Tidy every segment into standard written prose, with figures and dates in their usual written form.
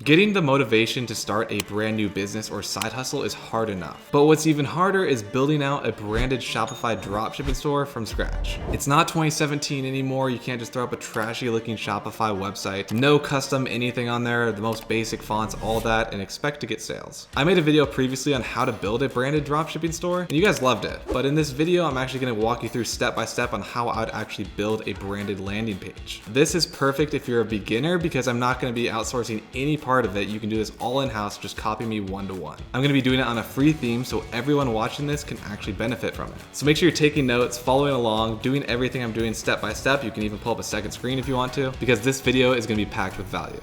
Getting the motivation to start a brand new business or side hustle is hard enough. But what's even harder is building out a branded Shopify dropshipping store from scratch. It's not 2017 anymore. You can't just throw up a trashy looking Shopify website, no custom anything on there, the most basic fonts, all that, and expect to get sales. I made a video previously on how to build a branded dropshipping store, and you guys loved it. But in this video, I'm actually gonna walk you through step by step on how I would actually build a branded landing page. This is perfect if you're a beginner because I'm not gonna be outsourcing any part of it. You can do this all in-house, just copy me one-to-one. I'm gonna be doing it on a free theme so everyone watching this can actually benefit from it. So make sure you're taking notes, following along, doing everything I'm doing step by step. You can even pull up a second screen if you want to, because this video is gonna be packed with value.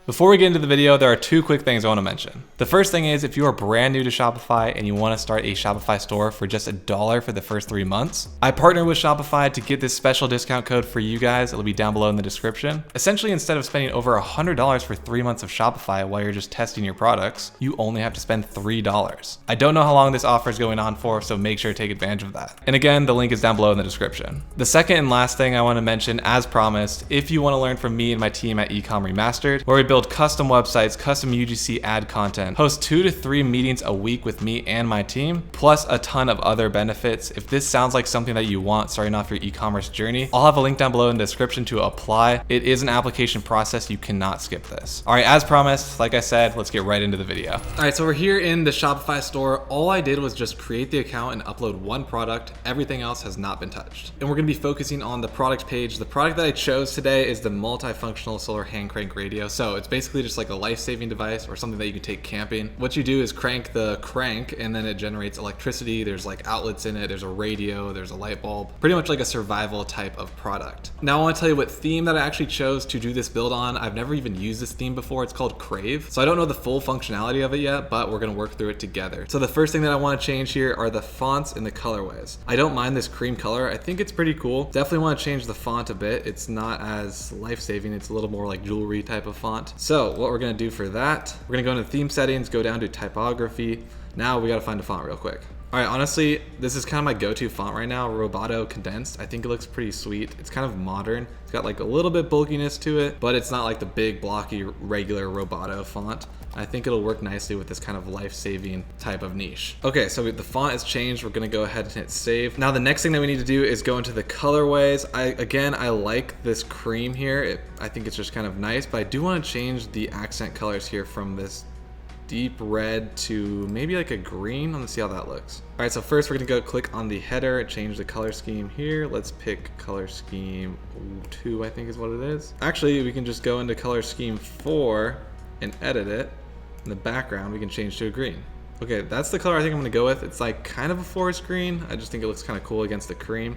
Before we get into the video, there are two quick things I want to mention. The first thing is if you are brand new to Shopify and you want to start a Shopify store for just $1 for the first 3 months, I partner with Shopify to get this special discount code for you guys. It'll be down below in the description. Essentially, instead of spending over $100 for 3 months of Shopify while you're just testing your products, you only have to spend $3. I don't know how long this offer is going on for, so make sure to take advantage of that. And again, the link is down below in the description. The second and last thing I want to mention, as promised, if you want to learn from me and my team at Ecom Remastered, where we build custom websites, custom UGC ad content, host 2 to 3 meetings a week with me and my team, plus a ton of other benefits. If this sounds like something that you want starting off your e-commerce journey, I'll have a link down below in the description to apply. It is an application process. You cannot skip this. All right, as promised, like I said, let's get right into the video. All right, so we're here in the Shopify store. All I did was just create the account and upload one product. Everything else has not been touched. And we're gonna be focusing on the product page. The product that I chose today is the multifunctional solar hand crank radio. So it's basically just like a life-saving device or something that you can take camping. What you do is crank the crank and then it generates electricity. There's like outlets in it, there's a radio, there's a light bulb, pretty much like a survival type of product. Now I want to tell you what theme that I actually chose to do this build on. I've never even used this theme before. It's called Crave. So I don't know the full functionality of it yet, but we're gonna work through it together. So the first thing that I want to change here are the fonts and the colorways. I don't mind this cream color. I think it's pretty cool. Definitely want to change the font a bit. It's not as life-saving. It's a little more like jewelry type of font. So what we're gonna do for that, we're gonna go into theme settings, go down to typography. Now we gotta find a font real quick. All right, honestly, this is kind of my go-to font right now, Roboto Condensed. I think it looks pretty sweet. It's kind of modern. It's got like a little bit bulkiness to it, but it's not like the big blocky regular Roboto font. I think it'll work nicely with this kind of life-saving type of niche. Okay, so the font is changed. We're gonna go ahead and hit save. Now the next thing that we need to do is go into the colorways. I like this cream here. I think it's just kind of nice, but I do want to change the accent colors here from this deep red to maybe like a green. Let's see how that looks. All right, so first we're gonna go click on the header, change the color scheme here. Let's pick color scheme 2, I think is what it is. Actually, we can just go into color scheme 4 and edit it. In the background, we can change to a green. Okay, that's the color I think I'm gonna go with. It's like kind of a forest green. I just think it looks kind of cool against the cream.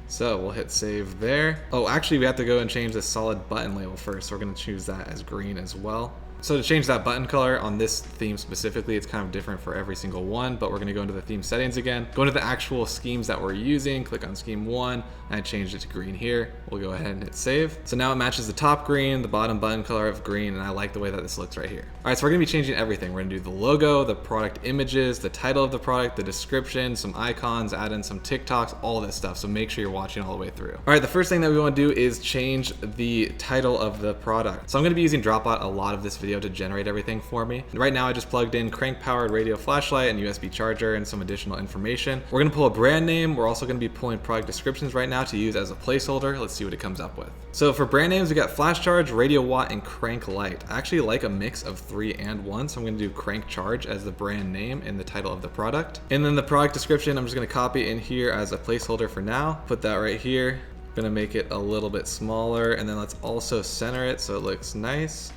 So we'll hit save there. Oh, actually we have to go and change the solid button label first. So we're gonna choose that as green as well. So to change that button color on this theme specifically, it's kind of different for every single one, but we're gonna go into the theme settings again, go into the actual schemes that we're using, click on scheme 1, and I changed it to green here. We'll go ahead and hit save. So now it matches the top green, the bottom button color of green, and I like the way that this looks right here. All right, so we're gonna be changing everything. We're gonna do the logo, the product images, the title of the product, the description, some icons, add in some TikToks, all this stuff. So make sure you're watching all the way through. All right, the first thing that we wanna do is change the title of the product. So I'm gonna be using Dropbot a lot of this video to generate everything for me. And right now I just plugged in crank powered radio flashlight and USB charger and some additional information. We're gonna pull a brand name. We're also gonna be pulling product descriptions right now to use as a placeholder. Let's see what it comes up with. So for brand names, we got flash charge, radio watt, and crank light. I actually like a mix of 3 and 1, so I'm gonna do crank charge as the brand name and the title of the product. And then the product description, I'm just gonna copy in here as a placeholder for now. Put that right here. Gonna make it a little bit smaller, and then let's also center it so it looks nice.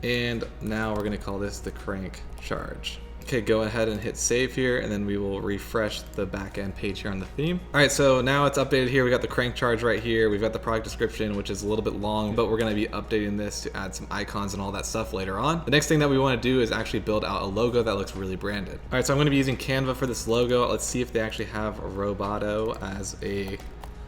And now we're gonna call this the crank charge. Okay, go ahead and hit save here, and then we will refresh the back end page here on the theme. All right, so now it's updated here. We got the crank charge right here. We've got the product description, which is a little bit long, but we're gonna be updating this to add some icons and all that stuff later on. The next thing that we wanna do is actually build out a logo that looks really branded. All right, so I'm gonna be using Canva for this logo. Let's see if they actually have Roboto as a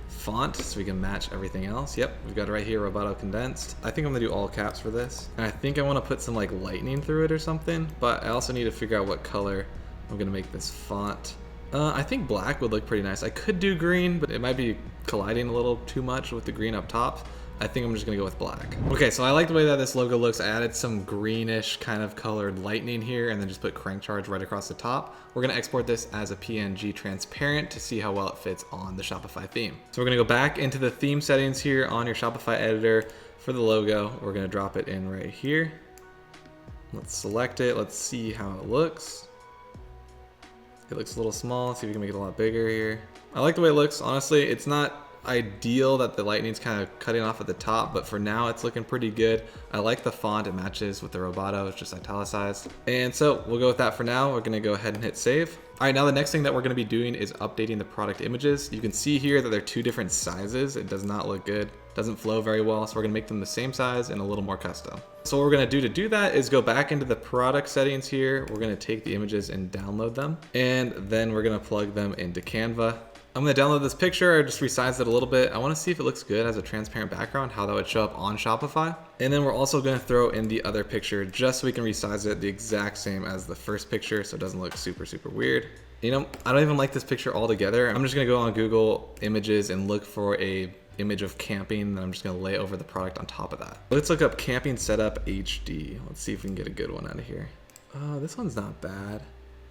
font so we can match everything else. Yep, we've got it right here, Roboto Condensed. I think I'm gonna do all caps for this. And I think I wanna put some like lightning through it or something, but I also need to figure out what color I'm gonna make this font. I think black would look pretty nice. I could do green, but it might be colliding a little too much with the green up top. I think I'm just gonna go with black. Okay, so I like the way that this logo looks. I added some greenish kind of colored lightning here and then just put crank charge right across the top. We're gonna export this as a PNG transparent to see how well it fits on the Shopify theme. So we're gonna go back into the theme settings here on your Shopify editor. For the logo, we're gonna drop it in right here. Let's select it, let's see how it looks. It looks a little small. Let's see if we can make it a lot bigger here. I like the way it looks. Honestly, it's not ideal that the lightning's kind of cutting off at the top, but for now it's looking pretty good. I like the font. It matches with the Roboto. It's just italicized. And so we'll go with that for now. We're gonna go ahead and hit save. All right, now the next thing that we're gonna be doing is updating the product images. You can see here that they're two different sizes. It does not look good. Doesn't flow very well, so we're gonna make them the same size and a little more custom. So what we're gonna do to do that is go back into the product settings here. We're gonna take the images and download them, and then we're gonna plug them into Canva. I'm gonna download this picture. I just resized it a little bit. I wanna see if it looks good as a transparent background, how that would show up on Shopify. And then we're also gonna throw in the other picture just so we can resize it the exact same as the first picture so it doesn't look super, super weird. You know, I don't even like this picture altogether. I'm just gonna go on Google Images and look for a image of camping, and I'm just gonna lay over the product on top of that. Let's look up camping setup HD. Let's see if we can get a good one out of here. Oh, this one's not bad.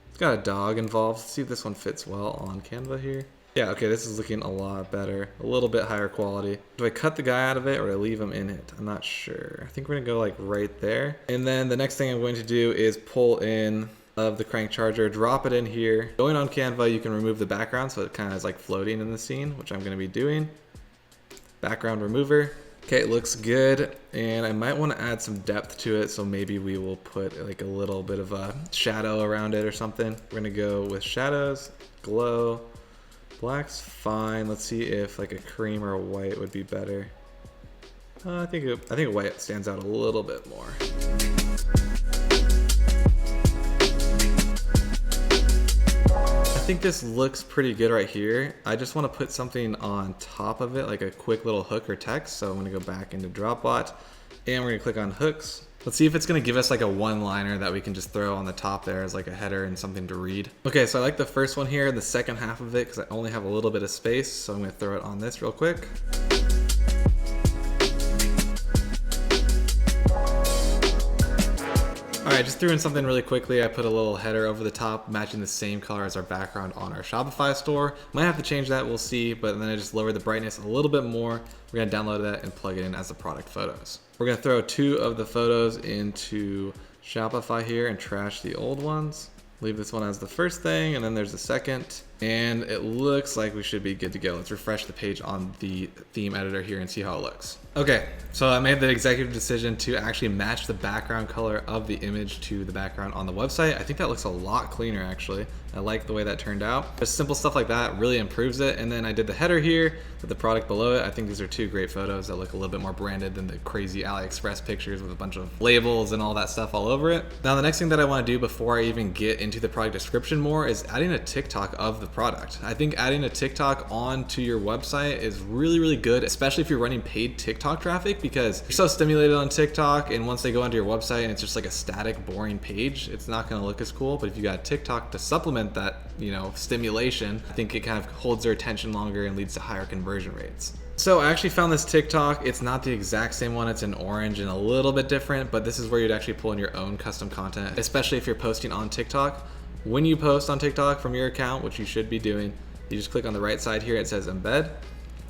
It's got a dog involved. Let's see if this one fits well on Canva here. Yeah, okay, this is looking a lot better. A little bit higher quality. Do I cut the guy out of it or do I leave him in it? I'm not sure. I think we're gonna go like right there. And then the next thing I'm going to do is pull in of the crank charger, drop it in here. Going on Canva, you can remove the background so it kind of is like floating in the scene, which I'm gonna be doing. Background remover. Okay, it looks good, and I might want to add some depth to it, so maybe we will put like a little bit of a shadow around it or something. We're gonna go with shadows, glow, black's fine. Let's see if like a cream or a white would be better. I think a white stands out a little bit more. I think this looks pretty good right here. I just want to put something on top of it, like a quick little hook or text. So I'm going to go back into Dropbot and we're going to click on hooks. Let's see if it's going to give us like a one-liner that we can just throw on the top there as like a header and something to read. Okay, so I like the first one here, the second half of it, because I only have a little bit of space. So I'm going to throw it on this real quick. All right, just threw in something really quickly. I put a little header over the top, matching the same color as our background on our Shopify store. Might have to change that, we'll see, but then I just lowered the brightness a little bit more. We're gonna download that and plug it in as the product photos. We're gonna throw 2 of the photos into Shopify here and trash the old ones. Leave this one as the first thing, and then there's the second. And it looks like we should be good to go. Let's refresh the page on the theme editor here and see how it looks. Okay, so I made the executive decision to actually match the background color of the image to the background on the website. I think that looks a lot cleaner actually. I like the way that turned out. Just simple stuff like that really improves it. And then I did the header here with the product below it. I think these are 2 great photos that look a little bit more branded than the crazy AliExpress pictures with a bunch of labels and all that stuff all over it. Now the next thing that I wanna do before I even get into the product description more is adding a TikTok of the product. I think adding a TikTok onto your website is really, really good, especially if you're running paid TikTok traffic, because you're so stimulated on TikTok, and once they go onto your website and it's just like a static, boring page, it's not gonna look as cool. But if you got TikTok to supplement that, stimulation, I think it kind of holds their attention longer and leads to higher conversion rates. So I actually found this TikTok. It's not the exact same one. It's in orange and a little bit different, but this is where you'd actually pull in your own custom content, especially if you're posting on TikTok. When you post on TikTok from your account, which you should be doing, you just click on the right side here. It says embed.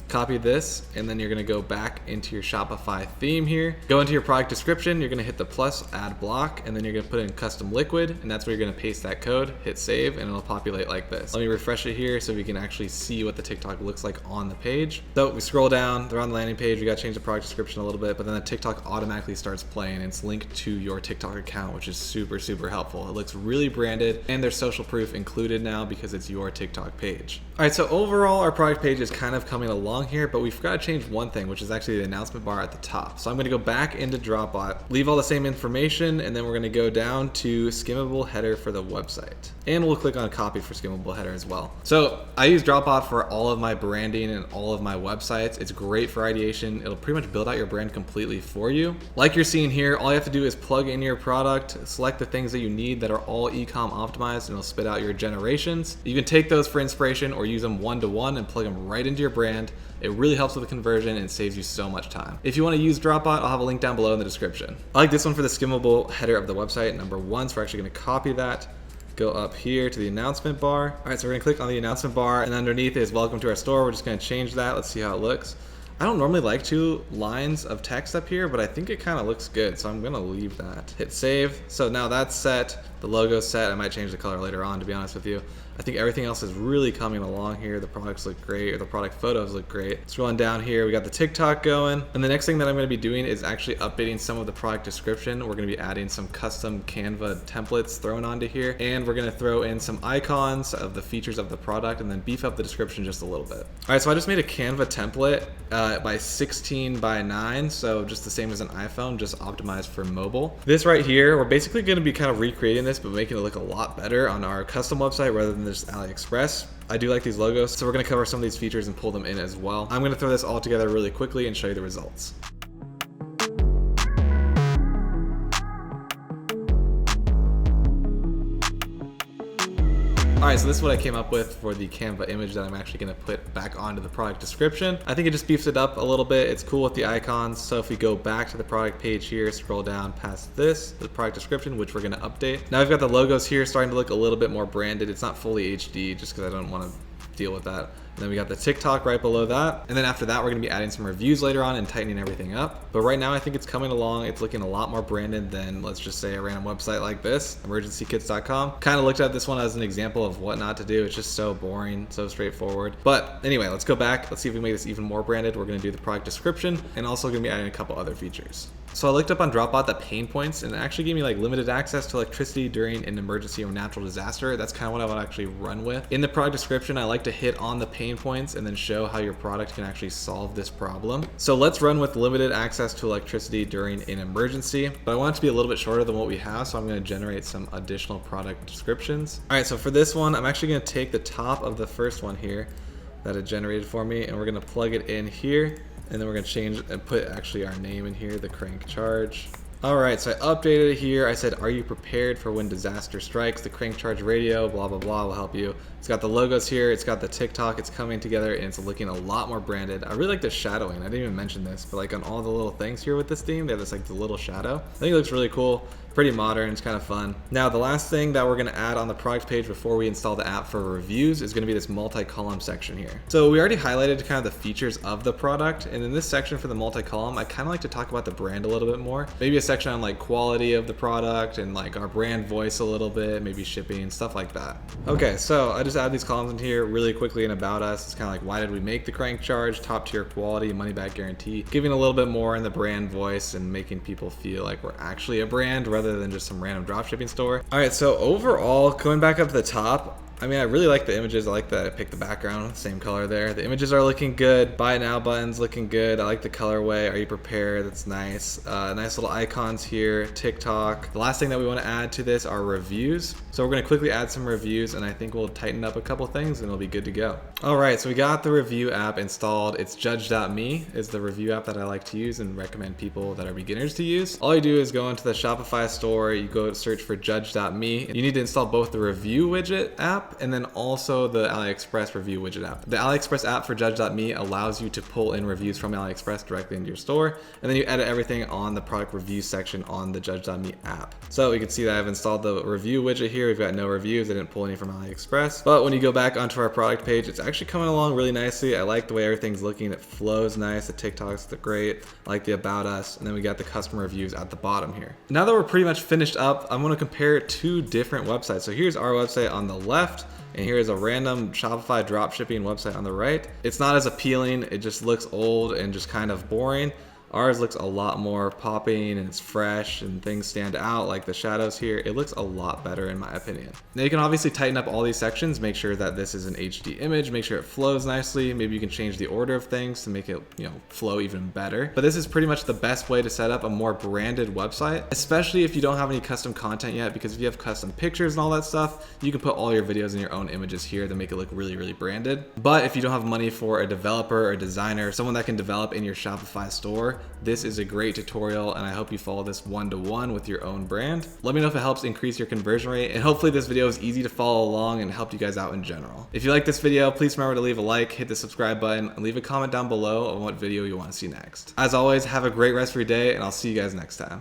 Copy this, and then you're gonna go back into your Shopify theme here. Go into your product description, you're gonna hit the plus, add block, and then you're gonna put in custom liquid, and that's where you're gonna paste that code, hit save, and it'll populate like this. Let me refresh it here so we can actually see what the TikTok looks like on the page. So we scroll down, they're on the landing page, we gotta change the product description a little bit, but then the TikTok automatically starts playing, and it's linked to your TikTok account, which is super, super helpful. It looks really branded, and there's social proof included now because it's your TikTok page. All right, so overall, our product page is kind of coming along here, but we forgot to change one thing, which is actually the announcement bar at the top. So I'm gonna go back into Dropbot, leave all the same information, and then we're gonna go down to skimmable header for the website. And we'll click on copy for skimmable header as well. So I use Dropbot for all of my branding and all of my websites. It's great for ideation. It'll pretty much build out your brand completely for you. Like you're seeing here, all you have to do is plug in your product, select the things that you need that are all e-com optimized, and it'll spit out your generations. You can take those for inspiration or use them one-to-one and plug them right into your brand. It really helps with the conversion and saves you so much time. If you want to use Dropbot, I'll have a link down below in the description. I like this one for the skimmable header of the website, number 1, so we're actually going to copy that. Go up here to the announcement bar. All right, so we're gonna click on the announcement bar, and underneath is welcome to our store. We're just gonna change that. Let's see how it looks. I don't normally like 2 lines of text up here, but I think it kind of looks good, so I'm gonna leave that. Hit save. So now that's set. The logo's set. I might change the color later on, to be honest with you. I think everything else is really coming along here. The products look great, or the product photos look great. Scrolling down here, we got the TikTok going. And the next thing that I'm gonna be doing is actually updating some of the product description. We're gonna be adding some custom Canva templates thrown onto here. And we're gonna throw in some icons of the features of the product and then beef up the description just a little bit. All right, so I just made a Canva template by 16 by 9. So just the same as an iPhone, just optimized for mobile. This right here, we're basically gonna be kind of recreating this, but making it look a lot better on our custom website rather than just AliExpress. I do like these logos, so we're gonna cover some of these features and pull them in as well. I'm gonna throw this all together really quickly and show you the results. All right, so this is what I came up with for the Canva image that I'm actually gonna put back onto the product description. I think it just beefs it up a little bit. It's cool with the icons. So if we go back to the product page here, scroll down past this, the product description, which we're gonna update. Now we've got the logos here starting to look a little bit more branded. It's not fully HD just because I don't wanna deal with that. And then we got the TikTok right below that. And then after that, we're gonna be adding some reviews later on and tightening everything up. But right now, I think it's coming along. It's looking a lot more branded than, let's just say, a random website like this, emergencykits.com. Kind of looked at this one as an example of what not to do. It's just so boring, so straightforward. But anyway, let's go back. Let's see if we can make this even more branded. We're gonna do the product description and also gonna be adding a couple other features. So I looked up on Dropbot the pain points, and it actually gave me like limited access to electricity during an emergency or natural disaster. That's kind of what I would actually run with. In the product description, I like to hit on the pain points and then show how your product can actually solve this problem. So let's run with limited access to electricity during an emergency, but I want it to be a little bit shorter than what we have, so I'm going to generate some additional product descriptions. All right, so for this one, I'm actually going to take the top of the first one here that it generated for me, and we're going to plug it in here. And then we're gonna change and put actually our name in here, the crank charge. All right, so I updated it here. I said, are you prepared for when disaster strikes? The crank charge radio, blah, blah, blah will help you. It's got the logos here. It's got the TikTok. It's coming together and it's looking a lot more branded. I really like the shadowing. I didn't even mention this, but like on all the little things here with this theme, they have this like the little shadow. I think it looks really cool. Pretty modern, it's kind of fun. Now, the last thing that we're gonna add on the product page before we install the app for reviews is gonna be this multi-column section here. So we already highlighted kind of the features of the product, and in this section for the multi-column, I kind of like to talk about the brand a little bit more. Maybe a section on like quality of the product and like our brand voice a little bit, maybe shipping, stuff like that. Okay, so I just add these columns in here really quickly and about us. It's kind of like, why did we make the crank charge, top tier quality, money back guarantee, giving a little bit more in the brand voice and making people feel like we're actually a brand rather than just some random dropshipping store. All right, so overall, going back up to the top, I mean, I really like the images. I like that I picked the background, same color there. The images are looking good. Buy now button's looking good. I like the colorway. Are you prepared? That's nice. Nice little icons here. TikTok. The last thing that we want to add to this are reviews. So we're going to quickly add some reviews, and I think we'll tighten up a couple things and it'll be good to go. All right, so we got the review app installed. It's judge.me is the review app that I like to use and recommend people that are beginners to use. All you do is go into the Shopify store. You go to search for judge.me. You need to install both the review widget app and then also the AliExpress review widget app. The AliExpress app for judge.me allows you to pull in reviews from AliExpress directly into your store, and then you edit everything on the product review section on the judge.me app. So you can see that I've installed the review widget here. We've got no reviews. I didn't pull any from AliExpress. But when you go back onto our product page, it's actually coming along really nicely. I like the way everything's looking. It flows nice. The TikToks look great. I like the about us. And then we got the customer reviews at the bottom here. Now that we're pretty much finished up, I'm going to compare two different websites. So here's our website on the left, and here's a random Shopify dropshipping website on the right. It's not as appealing. It just looks old and just kind of boring. Ours looks a lot more popping and it's fresh and things stand out like the shadows here. It looks a lot better in my opinion. Now you can obviously tighten up all these sections, make sure that this is an HD image, make sure it flows nicely. Maybe you can change the order of things to make it, flow even better. But this is pretty much the best way to set up a more branded website, especially if you don't have any custom content yet, because if you have custom pictures and all that stuff, you can put all your videos and your own images here to make it look really, really branded. But if you don't have money for a developer or a designer, someone that can develop in your Shopify store, this is a great tutorial, and I hope you follow this one-to-one with your own brand. Let me know if it helps increase your conversion rate, and hopefully this video is easy to follow along and helped you guys out in general. If you like this video, please remember to leave a like, hit the subscribe button, and leave a comment down below on what video you want to see next. As always, have a great rest of your day, and I'll see you guys next time.